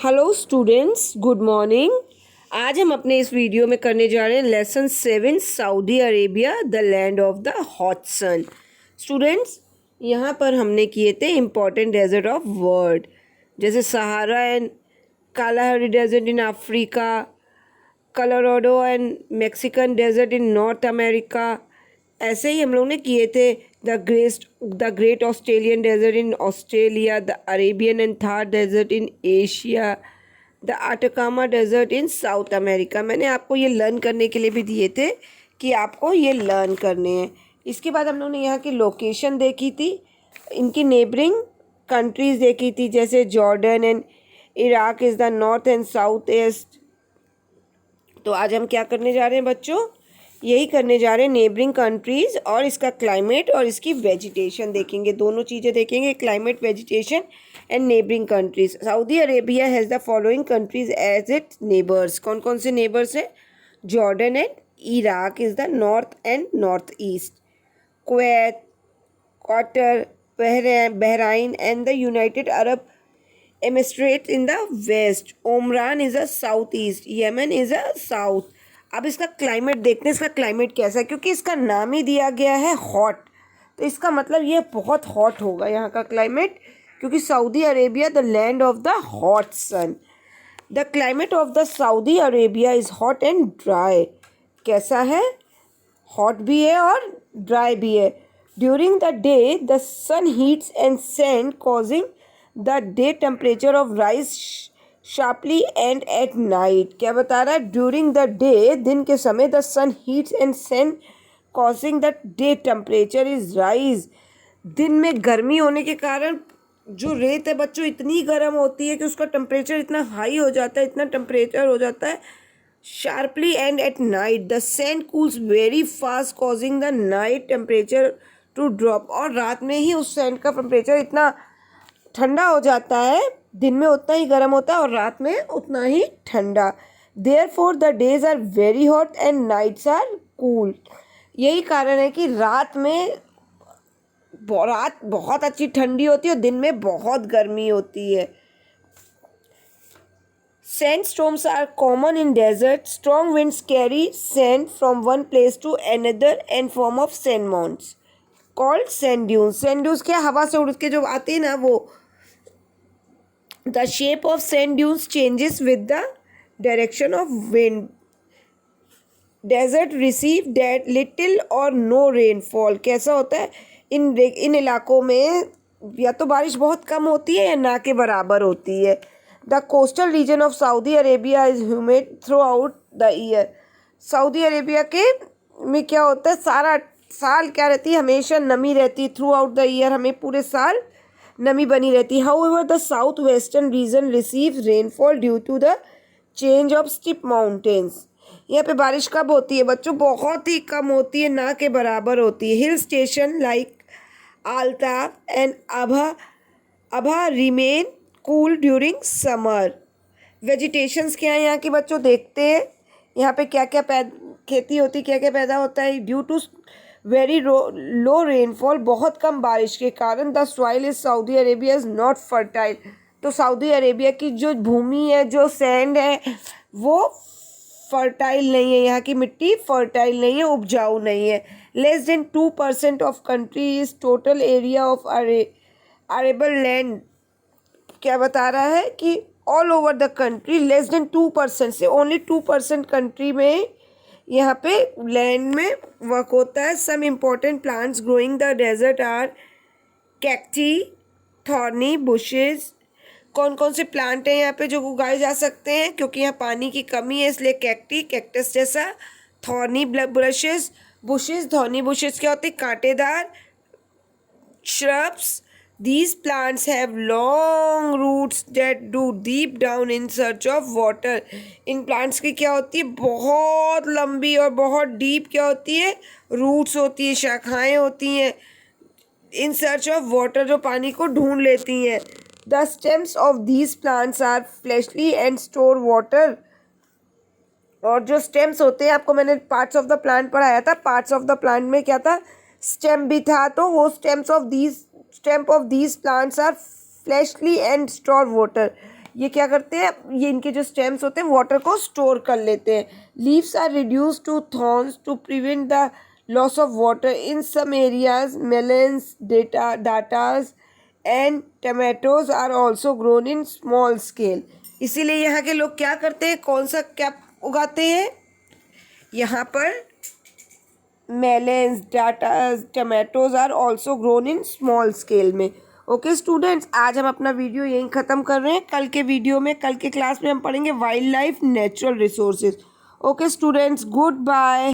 Hello students, good morning. आज हम अपने इस वीडियो में करने जा रहे हैं lesson 7 Saudi Arabia the land of the hot sun. Students, यहाँ पर हमने किए थे इम्पॉर्टेंट डेजर्ट ऑफ वर्ल्ड, जैसे Sahara and Kalahari desert in Africa, Colorado and Mexican desert in North America. ऐसे ही हम लोग ने किए थे the great Australian desert in Australia, the Arabian and Thar desert in Asia, the Atacama desert in South America. मैंने आपको ये लर्न करने के लिए भी दिए थे कि आपको ये लर्न करने हैं। इसके बाद हम लोग ने यहाँ की लोकेशन देखी थी, इनकी नेबरिंग कंट्रीज़ देखी थी, जैसे Jordan and Iraq is the north and south east. तो आज हम क्या करने जा रहे हैं बच्चों? यही करने जा रहे हैं, नेबरिंग कंट्रीज़ और इसका क्लाइमेट और इसकी वेजिटेशन देखेंगे। दोनों चीज़ें देखेंगे, climate, vegetation and neighbouring countries. Saudi Arabia has the following countries as its neighbours. कौन कौन से नेबर्स हैं? Jordan and Iraq is the north and north east, Kuwait, Qatar, Bahrain and the United Arab Emirates in the west, ओमरान is a south east, Yemen is a south. अब इसका climate देखते हैं, इसका क्लाइमेट कैसा है, क्योंकि इसका नाम ही दिया गया है हॉट, तो इसका मतलब ये बहुत हॉट होगा यहाँ का क्लाइमेट, क्योंकि Saudi Arabia the land of the hot sun. The climate of the Saudi Arabia is hot and dry. कैसा है? हॉट भी है और ड्राई भी है। During the day the sun heats and sand causing the day temperature of rise sharply and at night. क्या बता रहा है? ड्यूरिंग द डे, दिन के समय, the sun heats and sand causing the day temperature is rise. दिन में गर्मी होने के कारण जो रेत है बच्चों इतनी गर्म होती है कि उसका टेम्परेचर इतना हाई हो जाता है, इतना टेम्परेचर हो जाता है। Sharply and at night the sand cools very fast causing the night temperature to drop. और रात में ही उस सैंड का टेम्परेचर इतना ठंडा हो जाता है, दिन में उतना ही गर्म होता है और रात में उतना ही ठंडा। Therefore the days are very hot and nights are cool. यही कारण है कि रात बहुत अच्छी ठंडी होती है और दिन में बहुत गर्मी होती है। Sandstorms are common in desert. Strong winds carry sand from one place to another and form of sand mounds called sand dunes. Sand dunes क्या? हवा से उड़ के जो आते हैं ना वो। The shape of sand dunes changes with the direction of wind. Desert receive that little or no rainfall. कैसा होता है? इन इलाकों में या तो बारिश बहुत कम होती है या ना के बराबर होती है। The coastal region of Saudi Arabia is humid through out the year. Saudi Arabia के में क्या होता है? सारा साल क्या रहती है? हमेशा नमी रहती है। थ्रू आउट द ईयर, हमें पूरे साल नमी बनी रहती है। However the south western region receive rainfall due to the change of steep mountains. यहाँ पे बारिश कब होती है बच्चों? बहुत ही कम होती है, ना के बराबर होती है। Hill station like Al Taif and Abha remain cool during summer. Vegetations क्या है यहाँ की बच्चों? देखते हैं यहाँ पे क्या क्या खेती होती है, क्या क्या पैदा होता है। Due to very low rainfall, बहुत कम बारिश के कारण, the soil is Saudi Arabia is not fertile. तो सऊदी अरेबिया की जो भूमि है, जो सैंड है, वो फर्टाइल नहीं है। यहाँ की मिट्टी फर्टाइल नहीं है, उपजाऊ नहीं है। Less than 2% of country is total area of arable land. क्या बता रहा है कि all over the country less than 2% से ओनली 2% कंट्री में यहाँ पे लैंड में वर्क होता है। Some important plants growing the desert are cacti, thorny bushes. कौन कौन से प्लांट हैं यहाँ पे जो उगाए जा सकते हैं? क्योंकि यहाँ पानी की कमी है, इसलिए कैक्टी, कैक्टस जैसा, थॉर्नी बुशेस। थॉर्नी बुशेस क्या होते हैं? कांटेदार shrubs. These plants have long roots that do deep down in search of water. In plants की क्या होती है? बहुत लंबी और बहुत डीप क्या होती है? रूट्स होती है, शाखाएं होती हैं, इन सर्च ऑफ वाटर, जो पानी को ढूंढ लेती हैं। The stems of these plants are fleshy and store water. और जो स्टेम्स होते हैं, आपको मैंने पार्ट्स ऑफ द प्लांट पढ़ाया था, पार्ट्स ऑफ द प्लांट में क्या था? स्टेम भी था। तो वो stem of these plants are fleshy and store water. ये क्या करते हैं, ये इनके जो स्टेम्स होते हैं वाटर को स्टोर कर लेते हैं। Leaves are reduce to thorns to prevent the loss of water in some areas. Melons, dates and tomatoes are also grown in small scale. इसीलिए यहाँ के लोग क्या करते हैं, कौन सा क्या उगाते हैं यहाँ पर, melons, dates, tomatoes are also grown in small scale में। ओके स्टूडेंट्स, आज हम अपना वीडियो यहीं ख़त्म कर रहे हैं। कल के वीडियो में, कल के क्लास में हम पढ़ेंगे wildlife natural resources. Okay students, good bye.